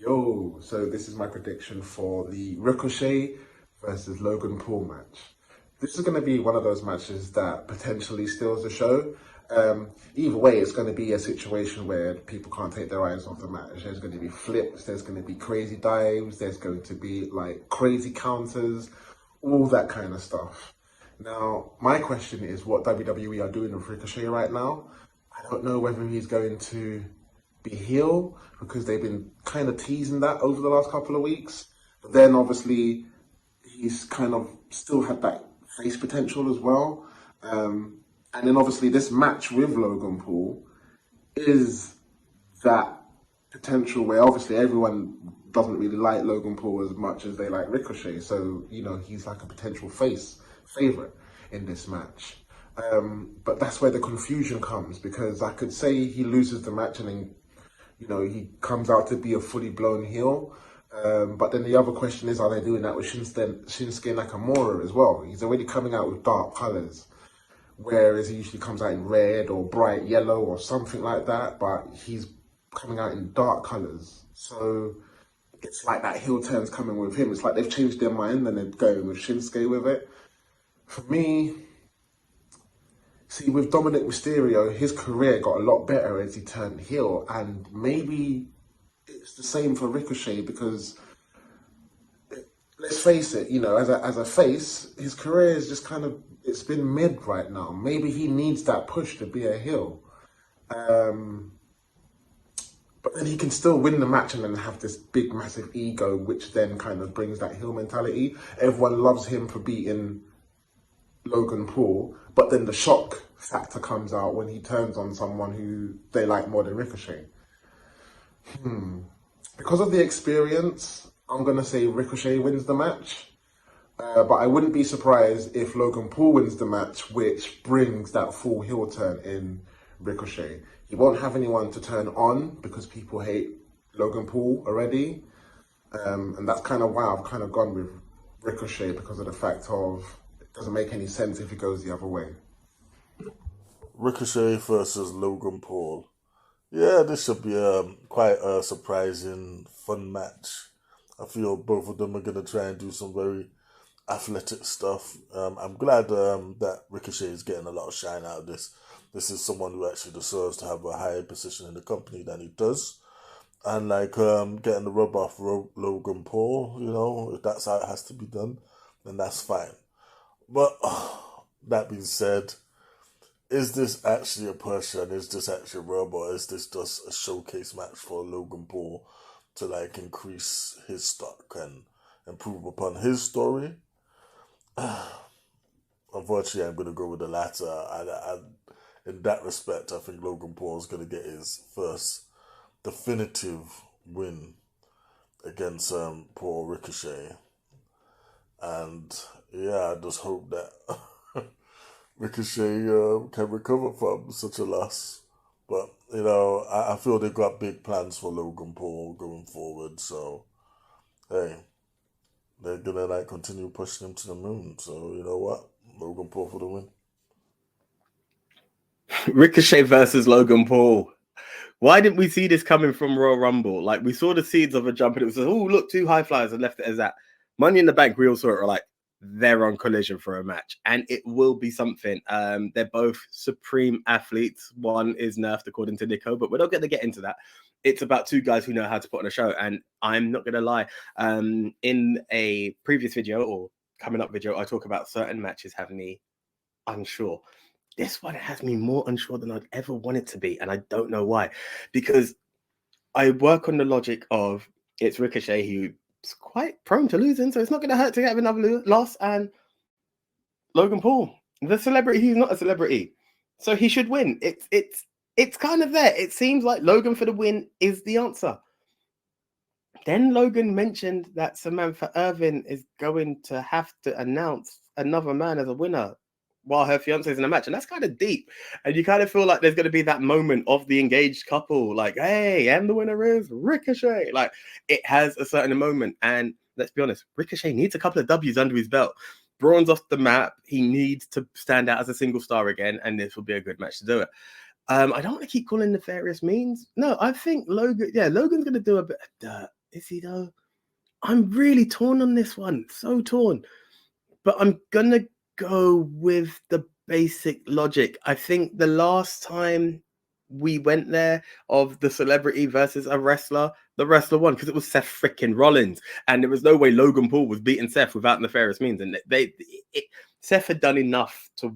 Yo, so this is my prediction for the Ricochet versus Logan Paul match. This is going to be one of those matches that potentially steals the show. Either way, it's going to be a situation where people can't take their eyes off the match. There's going to be flips, there's going to be crazy dives, there's going to be like crazy counters, all that kind of stuff. Now, my question is what WWE are doing with Ricochet right now. I don't know whether he's going to be heel because they've been kind of teasing that over the last couple of weeks. But then obviously he's kind of still had that face potential as well. And then obviously this match with Logan Paul is that potential where obviously everyone doesn't really like Logan Paul as much as they like Ricochet. So, you know, he's like a potential face favorite in this match. But that's where the confusion comes because I could say he loses the match and then, you know, he comes out to be a fully blown heel. But then the other question is, are they doing that with Shinsuke Nakamura as well? He's already coming out with dark colours, whereas he usually comes out in red or bright yellow or something like that, but he's coming out in dark colours. So it's like that heel turn's coming with him. It's like they've changed their mind and they're going with Shinsuke with it. For me, see, with Dominic Mysterio, his career got a lot better as he turned heel, and maybe it's the same for Ricochet because, let's face it, you know, as a face, his career is just kind of, it's been mid right now. Maybe he needs that push to be a heel. But then he can still win the match and then have this big, massive ego, which then kind of brings that heel mentality. Everyone loves him for beating Logan Paul, but then the shock factor comes out when he turns on someone who they like more than Ricochet. Because of the experience, I'm going to say Ricochet wins the match. But I wouldn't be surprised if Logan Paul wins the match, which brings that full heel turn in Ricochet. He won't have anyone to turn on because people hate Logan Paul already. And that's kind of why I've kind of gone with Ricochet because of the fact of it doesn't make any sense if he goes the other way. Ricochet versus Logan Paul. Yeah, this should be quite a surprising, fun match. I feel both of them are going to try and do some very athletic stuff. I'm glad that Ricochet is getting a lot of shine out of this. This is someone who actually deserves to have a higher position in the company than he does. And like getting the rub off Logan Paul, you know, if that's how it has to be done, then that's fine. But that being said, is this actually a push and is this actually a rub or is this just a showcase match for Logan Paul to like increase his stock and improve upon his story? Unfortunately, I'm going to go with the latter. In that respect, I think Logan Paul is going to get his first definitive win against Paul Ricochet. And yeah, I just hope that Ricochet can recover from such a loss. But, you know, I feel they've got big plans for Logan Paul going forward. So, hey, they're going to like continue pushing him to the moon. So, you know what? Logan Paul for the win. Ricochet versus Logan Paul. Why didn't we see this coming from Royal Rumble? Like, we saw the seeds of a jump and it was like, oh, look, two high flyers and left it as that. Money in the Bank, we all saw it like, they're on collision for a match. And it will be something. They're both supreme athletes. One is nerfed, according to Nico, but we're not going to get into that. It's about two guys who know how to put on a show. And I'm not going to lie. In a previous video or coming up video, I talk about certain matches having me unsure. This one has me more unsure than I'd ever want it to be. And I don't know why. Because I work on the logic of it's Ricochet who's quite prone to losing. So it's not going to hurt to get another loss. And Logan Paul, the celebrity, he's not a celebrity. So he should win. It's kind of there. It seems like Logan for the win is the answer. Then Logan mentioned that Samantha Irvin is going to have to announce another man as a winner while her fiance is in a match. And that's kind of deep. And you kind of feel like there's going to be that moment of the engaged couple, like, hey, and the winner is Ricochet. Like, it has a certain moment. And let's be honest, Ricochet needs a couple of W's under his belt. Braun's off the map. He needs to stand out as a single star again. And this will be a good match to do it. I don't want to keep calling nefarious means. No, I think Logan's going to do a bit of dirt Is he though? I'm really torn on this one. So torn. But I'm gonna go with the basic logic. I think the last time we went there of the celebrity versus a wrestler, the wrestler won because it was Seth freaking Rollins, and there was no way Logan Paul was beating Seth without nefarious means. And Seth had done enough to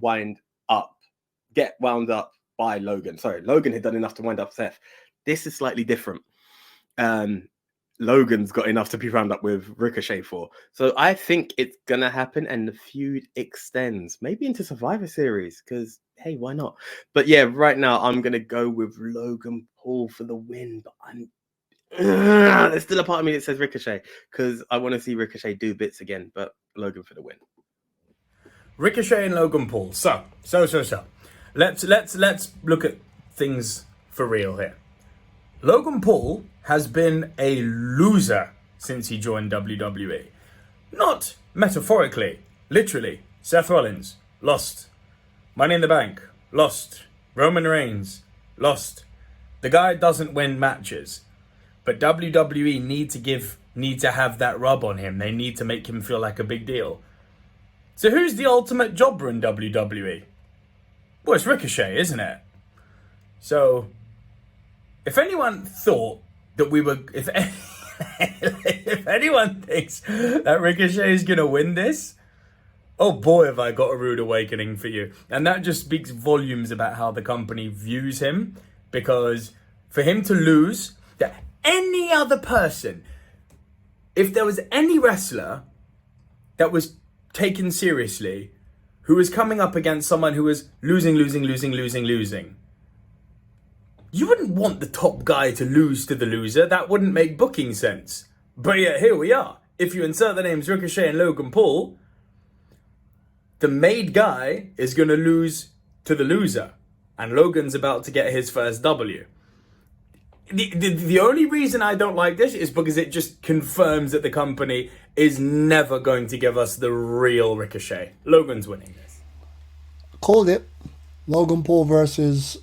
get wound up by Logan. Sorry, Logan had done enough to wind up Seth. This is slightly different. Logan's got enough to be wound up with Ricochet for. So I think it's going to happen and the feud extends, maybe into Survivor Series, because, hey, why not? But yeah, right now I'm going to go with Logan Paul for the win. But there's still a part of me that says Ricochet, because I want to see Ricochet do bits again, but Logan for the win. Ricochet and Logan Paul. So. Let's look at things for real here. Logan Paul has been a loser since he joined WWE. Not metaphorically, literally. Seth Rollins, lost. Money in the Bank, lost. Roman Reigns, lost. The guy doesn't win matches. But WWE need to have that rub on him. They need to make him feel like a big deal. So who's the ultimate jobber in WWE? Well, it's Ricochet, isn't it? So, if anyone thought that if anyone thinks that Ricochet is going to win this, oh boy, have I got a rude awakening for you. And that just speaks volumes about how the company views him, because for him to lose, that any other person, if there was any wrestler that was taken seriously, who was coming up against someone who was losing, you wouldn't want the top guy to lose to the loser. That wouldn't make booking sense. But yet, here we are. If you insert the names Ricochet and Logan Paul, the made guy is going to lose to the loser. And Logan's about to get his first W. The only reason I don't like this is because it just confirms that the company is never going to give us the real Ricochet. Logan's winning this. Called it. Logan Paul versus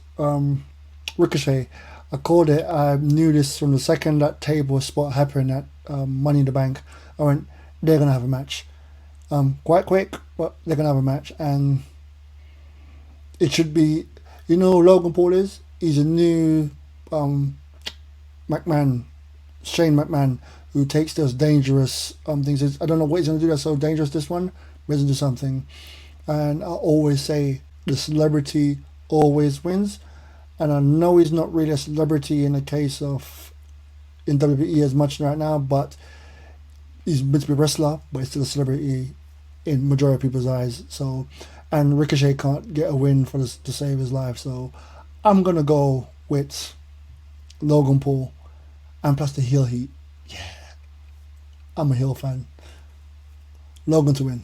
Ricochet. I called it. I knew this from the second that table spot happened at Money in the Bank. I went, they're going to have a match. Quite quick, but they're going to have a match. And it should be, Logan Paul is? He's a new Shane McMahon, who takes those dangerous things. I don't know what he's going to do that's so dangerous this one, but he's going to do something. And I always say the celebrity always wins. And I know he's not really a celebrity in the case of in WWE as much right now, but he's meant to be a wrestler, but he's still a celebrity in majority of people's eyes. So, and Ricochet can't get a win to save his life. So I'm going to go with Logan Paul, and plus the heel heat. Yeah, I'm a heel fan. Logan to win.